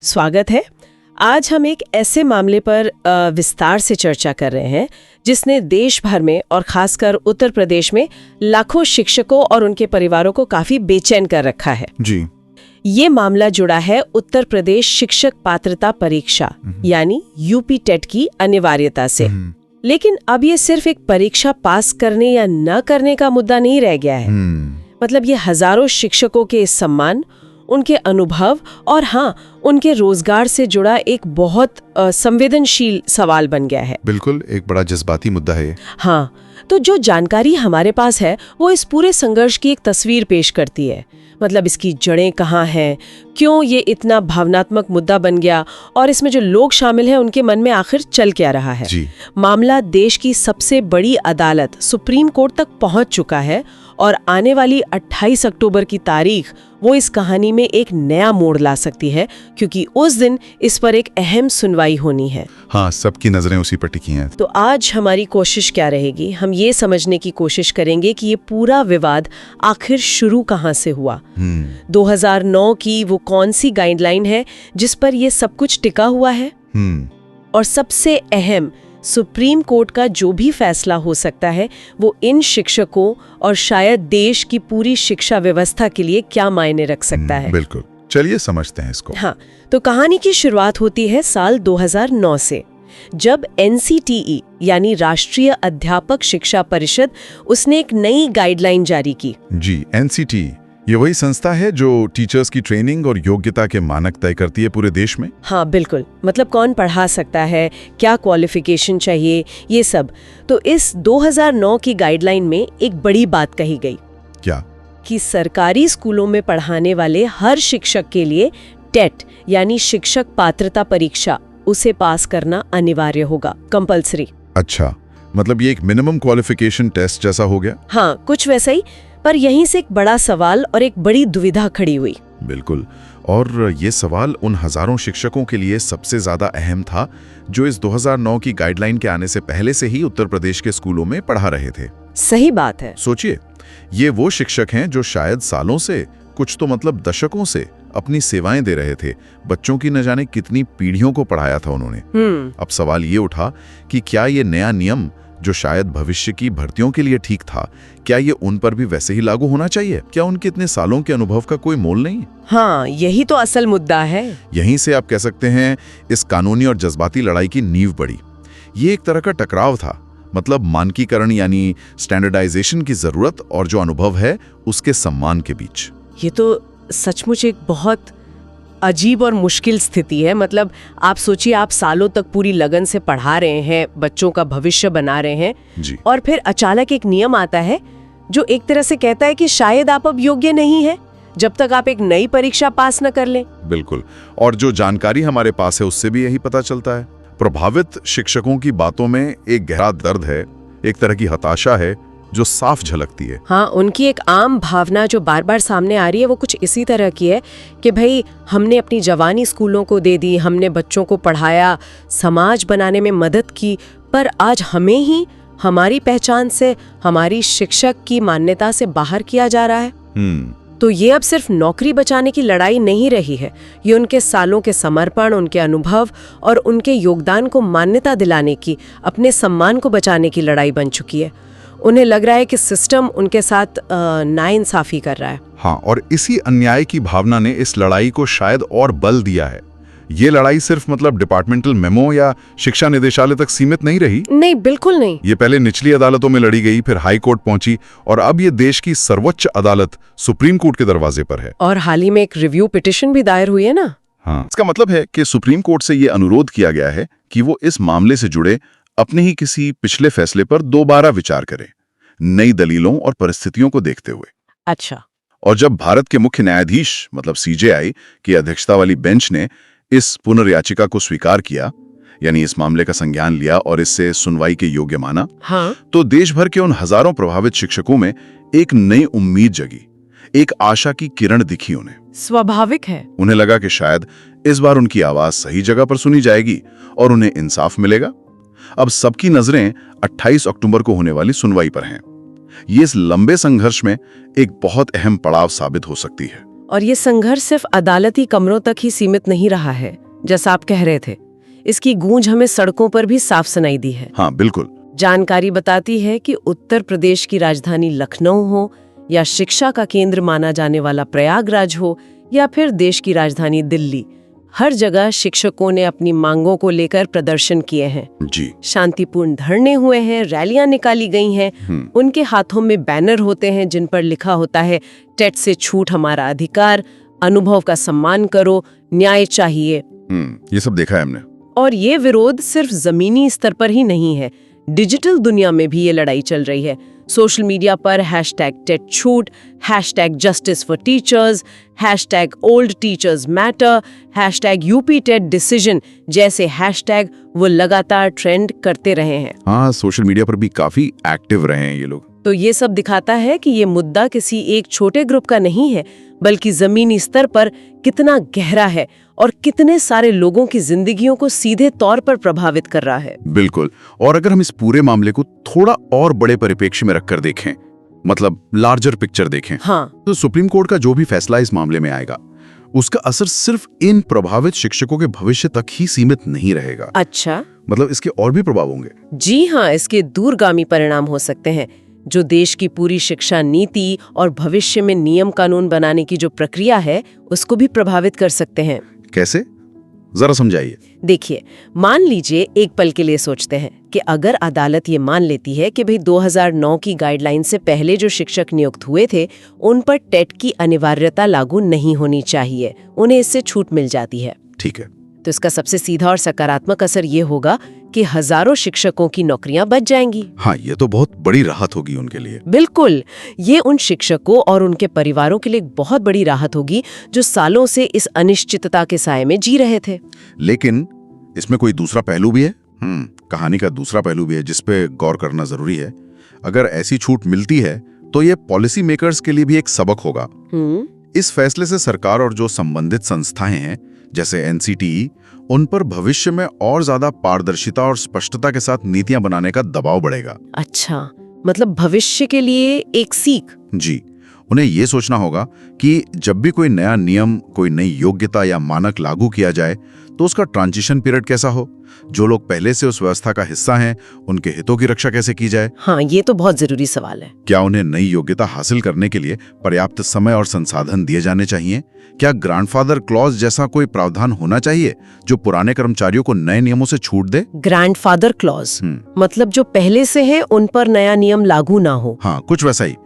स्वागत है। आज हम एक ऐसे मामले पर विस्तार से चर्चा कर रहे हैं जिसने देश भर में और खासकर उत्तर प्रदेश में लाखों शिक्षकों और उनके परिवारों को काफी बेचैन कर रखा है। जी। ये मामला जुड़ा है उत्तर प्रदेश शिक्षक पात्रता परीक्षा यानी यूपी टेट की अनिवार्यता से। लेकिन अब ये सिर्फ एक परीक्षा पास करने या न करने का मुद्दा नहीं रह गया है। मतलब ये हजारों शिक्षकों के सम्मान, उनके अनुभव और हाँ, उनके रोजगार से जुड़ा एक बहुत संवेदनशील सवाल बन गया है। बिल्कुल, एक बड़ा जज्बाती मुद्दा है। हाँ, तो जो जानकारी हमारे पास है वो इस पूरे संघर्ष की एक तस्वीर पेश करती है। मतलब इसकी जड़ें कहाँ हैं, क्यों ये इतना भावनात्मक मुद्दा बन गया और इसमें जो लोग शामिल हैं उनके मन में आखिर चल क्या रहा है। मामला देश की सबसे बड़ी अदालत सुप्रीम कोर्ट तक पहुंच चुका है और आने वाली 28 अक्टूबर की तारीख वो इस कहानी में एक नया मोड़ ला सकती है, क्योंकि उस दिन इस पर एक अहम सुनवाई होनी है। हाँ, सबकी नजरें उसी पर टिकी हैं। तो आज हमारी कोशिश क्या रहेगी, हम ये समझने की कोशिश करेंगे कि ये पूरा विवाद आखिर शुरू कहाँ से हुआ। 2009 की वो कौन सी गाइडलाइन है जिस पर ये सब कुछ टिका हुआ है, और सबसे अहम, सुप्रीम कोर्ट का जो भी फैसला हो सकता है वो इन शिक्षकों और शायद देश की पूरी शिक्षा व्यवस्था के लिए क्या मायने रख सकता है। बिल्कुल, चलिए समझते हैं इसको। हाँ, तो कहानी की शुरुआत होती है साल 2009 से, जब NCTE यानी राष्ट्रीय अध्यापक शिक्षा परिषद उसने एक नई गाइडलाइन जारी की। जी, NCTE ये वही संस्था है जो टीचर्स की ट्रेनिंग और योग्यता के मानक तय करती है पूरे देश में। हाँ बिल्कुल, मतलब कौन पढ़ा सकता है, क्या क्वालिफिकेशन चाहिए, ये सब। तो इस 2009 की गाइडलाइन में एक बड़ी बात कही गई। क्या? कि सरकारी स्कूलों में पढ़ाने वाले हर शिक्षक के लिए टेट यानी शिक्षक पात्रता परीक्षा उसे पास करना अनिवार्य होगा, कंपल्सरी। अच्छा, मतलब ये एक मिनिमम क्वालिफिकेशन टेस्ट जैसा हो गया। हाँ, कुछ वैसा ही। पर यहीं से एक बड़ा सवाल और एक बड़ी दुविधा खड़ी हुई। बिल्कुल, और ये सवाल उन हजारों शिक्षकों के लिए सबसे ज्यादा अहम था जो इस 2009 की गाइडलाइन के आने से पहले से ही उत्तर प्रदेश के स्कूलों में पढ़ा रहे थे। सही बात है। सोचिए, ये वो शिक्षक हैं जो शायद सालों से, कुछ तो मतलब दशकों से अपनी सेवाएं दे रहे थे। बच्चों की न जाने कितनी पीढ़ियों को पढ़ाया था उन्होंने। अब सवाल ये उठा कि क्या ये नया नियम जो शायद भविष्य की भर्तियों के लिए ठीक था, क्या ये उन पर भी वैसे ही लागू होना चाहिए? क्या उनके इतने सालों के अनुभव का कोई मोल नहीं? हाँ, यही तो असल मुद्दा है। यहीं से आप कह सकते हैं इस कानूनी और जज्बाती लड़ाई की नींव पड़ी। ये एक तरह का टकराव था, मतलब मानकीकरण यानी स्टैंडर्डाइजेशन की जरूरत और जो अनुभव है उसके सम्मान के बीच। ये तो सचमुच एक बहुत अजीब और मुश्किल स्थिति है। मतलब आप सोचिए, आप सालों तक पूरी लगन से पढ़ा रहे हैं, बच्चों का भविष्य बना रहे हैं जी। और फिर अचानक एक नियम आता है जो एक तरह से कहता है कि शायद आप अब योग्य नहीं है जब तक आप एक नई परीक्षा पास न कर लें। बिल्कुल, और जो जानकारी हमारे पास है उससे भी यही पता चलता है। प्रभावित शिक्षकों की बातों में एक गहरा दर्द है, एक तरह की हताशा है जो साफ झलकती है। हाँ, उनकी एक आम भावना जो बार बार सामने आ रही है वो कुछ इसी तरह की है कि भाई, हमने अपनी जवानी स्कूलों को दे दी, हमने बच्चों को पढ़ाया, समाज बनाने में मदद की, पर आज हमें ही हमारी पहचान से, हमारी शिक्षक की मान्यता से बाहर किया जा रहा है। तो ये अब सिर्फ नौकरी बचाने की लड़ाई नहीं रही है, ये उनके सालों के समर्पण, उनके अनुभव और उनके योगदान को मान्यता दिलाने की, अपने सम्मान को बचाने की लड़ाई बन चुकी है। उन्हें लग रहा है कि सिस्टम उनके साथ नाइंसाफी कर रहा है। हाँ, और इसी अन्याय की भावना ने इस लड़ाई को शायद और बल दिया है। ये लड़ाई सिर्फ मतलब डिपार्टमेंटल मेमो या शिक्षा निदेशालय तक सीमित नहीं रही। नहीं, बिल्कुल नहीं। ये पहले निचली अदालतों में लड़ी गई, फिर हाई कोर्ट पहुंची और अब ये देश की सर्वोच्च अदालत सुप्रीम कोर्ट के दरवाजे पर है। और हाल ही में एक रिव्यू पिटिशन भी दायर हुई है ना। हाँ, इसका मतलब है कि सुप्रीम कोर्ट से ये अनुरोध किया गया है कि वो इस मामले से जुड़े अपने ही किसी पिछले फैसले पर दोबारा विचार करें, नई दलीलों और परिस्थितियों को देखते हुए। अच्छा। और जब भारत के मुख्य न्यायाधीश मतलब CJI की अध्यक्षता वाली बेंच ने इस पुनर्याचिका को स्वीकार किया, यानी इस मामले का संज्ञान लिया और इससे सुनवाई के योग्य माना, हाँ, तो देश भर के उन हजारों प्रभावित शिक्षकों में एक नई उम्मीद जगी, एक आशा की किरण दिखी उन्हें। स्वाभाविक है। उन्हें लगा कि शायद इस बार उनकी आवाज सही जगह पर सुनी जाएगी और उन्हें इंसाफ मिलेगा। अब सबकी नजरें 28 अक्टूबर को होने वाली सुनवाई पर हैं। ये इस लंबे संघर्ष में एक बहुत अहम पड़ाव साबित हो सकती है। और ये संघर्ष सिर्फ अदालती कमरों तक ही सीमित नहीं रहा है, जैसा आप कह रहे थे। इसकी गूंज हमें सड़कों पर भी साफ सुनाई दी है। हाँ बिल्कुल। जानकारी बताती है कि उत्तर प्रदेश की राजधानी लखनऊ हो या शिक्षा का केंद्र माना जाने वाला प्रयागराज हो या फिर देश की राजधानी दिल्ली, हर जगह शिक्षकों ने अपनी मांगों को लेकर प्रदर्शन किए हैं। जी। शांतिपूर्ण धरने हुए हैं, रैलियां निकाली गई हैं। उनके हाथों में बैनर होते हैं जिन पर लिखा होता है, टेट से छूट हमारा अधिकार, अनुभव का सम्मान करो, न्याय चाहिए। ये सब देखा है हमने। और ये विरोध सिर्फ जमीनी स्तर पर ही नहीं है, डिजिटल दुनिया में भी ये लड़ाई चल रही है। सोशल मीडिया पर #टेट छूट, #justice for teachers, #old teachers matter, #UP TET decision जैसे हैशटैग वो लगातार ट्रेंड करते रहे हैं। हाँ, सोशल मीडिया पर भी काफी एक्टिव रहे हैं ये लोग। तो ये सब दिखाता है कि ये मुद्दा किसी एक छोटे ग्रुप का नहीं है, बल्कि जमीनी स्तर पर कितना गहरा है और कितने सारे लोगों की जिंदगियों को सीधे तौर पर प्रभावित कर रहा है। बिल्कुल। और अगर हम इस पूरे मामले को थोड़ा और बड़े परिप्रेक्ष्य में रखकर देखें, मतलब लार्जर पिक्चर देखें, हाँ, तो सुप्रीम कोर्ट का जो भी फैसला इस मामले में आएगा, उसका असर सिर्फ इन प्रभावित शिक्षकों के भविष्य तक ही सीमित नहीं रहेगा। अच्छा, मतलब इसके और भी प्रभाव होंगे। जी हाँ, इसके दूरगामी परिणाम हो सकते हैं जो देश की पूरी शिक्षा नीति और भविष्य में नियम कानून बनाने की जो प्रक्रिया है उसको भी प्रभावित कर सकते हैं। कैसे, जरा समझाइए। देखिए, मान लीजिए एक पल के लिए सोचते हैं कि अगर अदालत ये मान लेती है कि भाई 2009 की गाइडलाइन से पहले जो शिक्षक नियुक्त हुए थे उन पर टेट की अनिवार्यता लागू नहीं होनी चाहिए, उन्हें इससे छूट मिल जाती है। ठीक है। तो इसका सबसे सीधा और सकारात्मक असर ये होगा कि हजारों शिक्षकों की नौकरियां बच जाएंगी। हाँ, ये तो बहुत बड़ी राहत होगी उनके लिए। बिल्कुल, ये उन शिक्षकों और उनके परिवारों के लिए बहुत बड़ी राहत होगी जो सालों से इस अनिश्चितता के साए में जी रहे थे। लेकिन इसमें कोई दूसरा पहलू भी है। कहानी का दूसरा पहलू भी है जिस पे गौर करना जरूरी है। अगर ऐसी छूट मिलती है तो ये पॉलिसी मेकर्स के लिए भी एक सबक होगा। इस फैसले से सरकार और जो संबंधित संस्थाएं हैं जैसे NCTE, उन पर भविष्य में और ज्यादा पारदर्शिता और स्पष्टता के साथ नीतियां बनाने का दबाव बढ़ेगा। अच्छा, मतलब भविष्य के लिए एक सीख। जी, उन्हें ये सोचना होगा कि जब भी कोई नया नियम, कोई नई योग्यता या मानक लागू किया जाए तो उसका ट्रांजिशन पीरियड कैसा हो, जो लोग पहले से उस व्यवस्था का हिस्सा हैं उनके हितों की रक्षा कैसे की जाए। हाँ, ये तो बहुत जरूरी सवाल है। क्या उन्हें नई योग्यता हासिल करने के लिए पर्याप्त समय और संसाधन दिए जाने चाहिए? क्या ग्रैंडफादर क्लॉज जैसा कोई प्रावधान होना चाहिए जो पुराने कर्मचारियों को नए नियमों से छूट दे? ग्रैंडफादर क्लॉज मतलब जो पहले से है उन पर नया नियम लागू ना हो। हाँ, कुछ वैसा ही।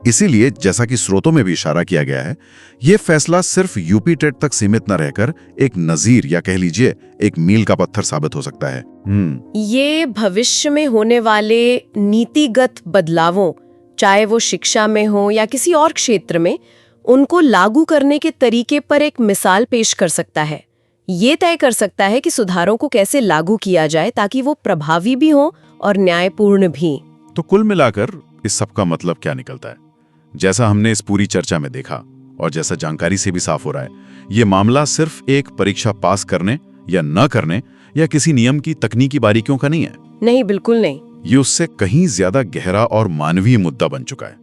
इसीलिए जैसा कि स्रोतों में भी इशारा किया गया है, ये फैसला सिर्फ UP टेट तक सीमित न रहकर एक नजीर या कह लीजिए एक मील का पत्थर साबित हो सकता है। ये भविष्य में होने वाले नीतिगत बदलावों, चाहे वो शिक्षा में हो या किसी और क्षेत्र में, उनको लागू करने के तरीके पर एक मिसाल पेश कर सकता है। ये तय कर सकता है कि सुधारों को कैसे लागू किया जाए ताकि वो प्रभावी भी हो और न्यायपूर्ण भी। तो कुल मिलाकर इस सब का मतलब क्या निकलता है? जैसा हमने इस पूरी चर्चा में देखा और जैसा जानकारी से भी साफ हो रहा है, ये मामला सिर्फ एक परीक्षा पास करने या न करने या किसी नियम की तकनीकी बारीकियों का नहीं है। नहीं, बिल्कुल नहीं। ये उससे कहीं ज्यादा गहरा और मानवीय मुद्दा बन चुका है।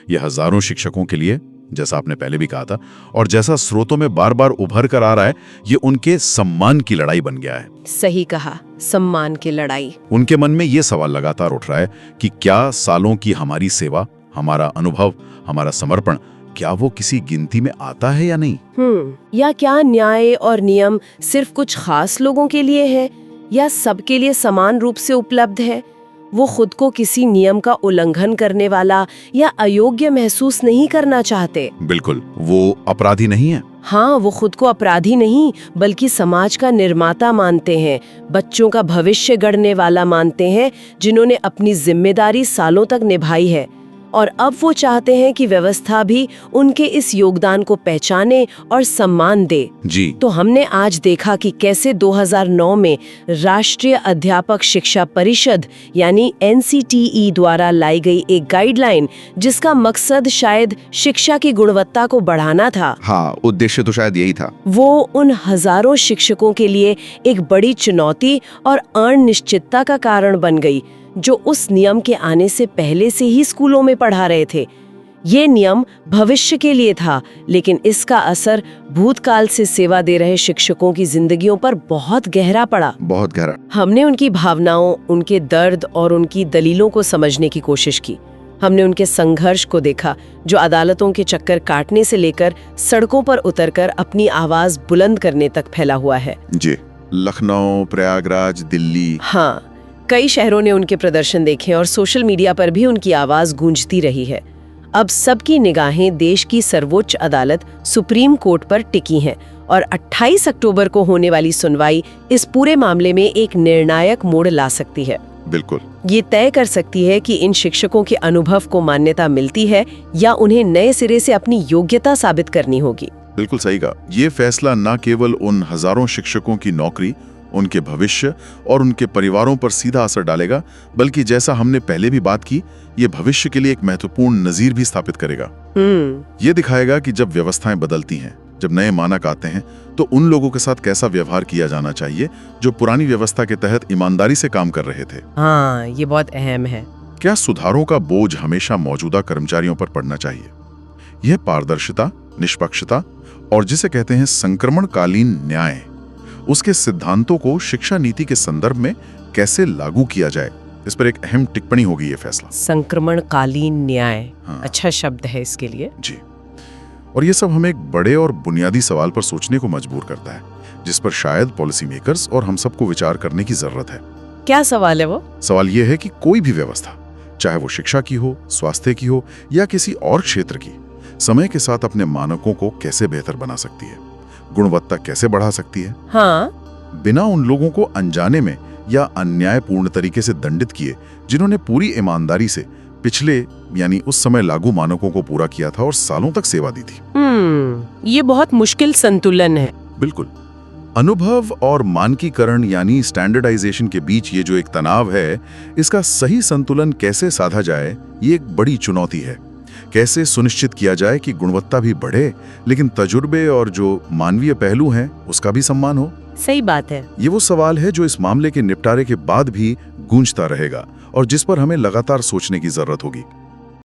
ये हजारों शिक्षकों के लिए, जैसा आपने पहले भी कहा था और जैसा स्रोतों में बार बार उभर कर आ रहा है, ये उनके सम्मान की लड़ाई बन गया है। सही कहा, सम्मान की लड़ाई। उनके मन में ये सवाल लगातार उठ रहा है कि क्या सालों की हमारी सेवा, हमारा अनुभव, हमारा समर्पण, क्या वो किसी गिनती में आता है या नहीं? या क्या न्याय और नियम सिर्फ कुछ खास लोगों के लिए है या सबके लिए समान रूप से उपलब्ध है? वो खुद को किसी नियम का उल्लंघन करने वाला या अयोग्य महसूस नहीं करना चाहते। बिल्कुल, वो अपराधी नहीं है। हाँ, वो खुद को अपराधी नहीं बल्कि समाज का निर्माता मानते हैं, बच्चों का भविष्य गढ़ने वाला मानते हैं, जिन्होंने अपनी जिम्मेदारी सालों तक निभाई है और अब वो चाहते हैं कि व्यवस्था भी उनके इस योगदान को पहचाने और सम्मान दे। जी। तो हमने आज देखा कि कैसे 2009 में राष्ट्रीय अध्यापक शिक्षा परिषद यानी NCTE द्वारा लाई गई एक गाइडलाइन, जिसका मकसद शायद शिक्षा की गुणवत्ता को बढ़ाना था। हाँ, उद्देश्य तो शायद यही था। वो उन हजारों शिक्षकों के लिए एक बड़ी चुनौती और अनिश्चितता का कारण बन गई, जो उस नियम के आने से पहले से ही स्कूलों में पढ़ा रहे थे। ये नियम भविष्य के लिए था, लेकिन इसका असर भूतकाल से सेवा दे रहे शिक्षकों की जिंदगियों पर बहुत गहरा पड़ा। बहुत गहरा। हमने उनकी भावनाओं, उनके दर्द और उनकी दलीलों को समझने की कोशिश की। हमने उनके संघर्ष को देखा, जो अदालतों के चक्कर काटने से लेकर सड़कों पर उतरकर अपनी आवाज बुलंद करने तक फैला हुआ है। जी, लखनऊ, प्रयागराज, दिल्ली। हाँ, कई शहरों ने उनके प्रदर्शन देखे और सोशल मीडिया पर भी उनकी आवाज गूंजती रही है। अब सबकी निगाहें देश की सर्वोच्च अदालत सुप्रीम कोर्ट पर टिकी हैं और 28 अक्टूबर को होने वाली सुनवाई इस पूरे मामले में एक निर्णायक मोड़ ला सकती है। बिल्कुल। ये तय कर सकती है कि इन शिक्षकों के अनुभव को मान्यता मिलती है या उन्हें नए सिरे से अपनी योग्यता साबित करनी होगी। बिल्कुल सही कहा। ये फैसला न केवल उन हजारों शिक्षकों की नौकरी, उनके भविष्य और उनके परिवारों पर सीधा असर डालेगा, बल्कि जैसा हमने पहले भी बात की, ये भविष्य के लिए एक महत्वपूर्ण नजीर भी स्थापित करेगा। ये दिखाएगा कि जब व्यवस्थाएं बदलती हैं, जब नए मानक आते हैं, तो उन लोगों के साथ कैसा व्यवहार किया जाना चाहिए जो पुरानी व्यवस्था के तहत ईमानदारी से काम कर रहे थे। हाँ, ये बहुत अहम है। क्या सुधारों का बोझ हमेशा मौजूदा कर्मचारियों पर पड़ना चाहिए? यह पारदर्शिता, निष्पक्षता और जिसे कहते हैं संक्रमणकालीन न्याय, उसके सिद्धांतों को शिक्षा नीति के संदर्भ में कैसे लागू किया जाए, इस पर एक अहम टिप्पणी होगी ये फैसला। संक्रमणकालीन न्याय। हाँ। अच्छा शब्द है इसके लिए। जी। और ये सब हमें एक बड़े और बुनियादी सवाल पर सोचने को मजबूर करता है, जिस पर शायद पॉलिसी मेकर्स और हम सबको विचार करने की जरूरत है। क्या सवाल है वो? सवाल ये है कि कोई भी व्यवस्था, चाहे वो शिक्षा की हो, स्वास्थ्य की हो या किसी और क्षेत्र की, समय के साथ अपने मानकों को कैसे बेहतर बना सकती है, गुणवत्ता कैसे बढ़ा सकती है। हाँ, बिना उन लोगों को अनजाने में या अन्यायपूर्ण तरीके से दंडित किए जिन्होंने पूरी ईमानदारी से पिछले यानी उस समय लागू मानकों को पूरा किया था और सालों तक सेवा दी थी। ये बहुत मुश्किल संतुलन है। बिल्कुल। अनुभव और मानकीकरण यानी स्टैंडर्डाइजेशन के बीच ये जो एक तनाव है, इसका सही संतुलन कैसे साधा जाए, ये एक बड़ी चुनौती है। कैसे सुनिश्चित किया जाए कि गुणवत्ता भी बढ़े, लेकिन तजुर्बे और जो मानवीय पहलू हैं उसका भी सम्मान हो। सही बात है। ये वो सवाल है जो इस मामले के निपटारे के बाद भी गूंजता रहेगा और जिस पर हमें लगातार सोचने की जरूरत होगी।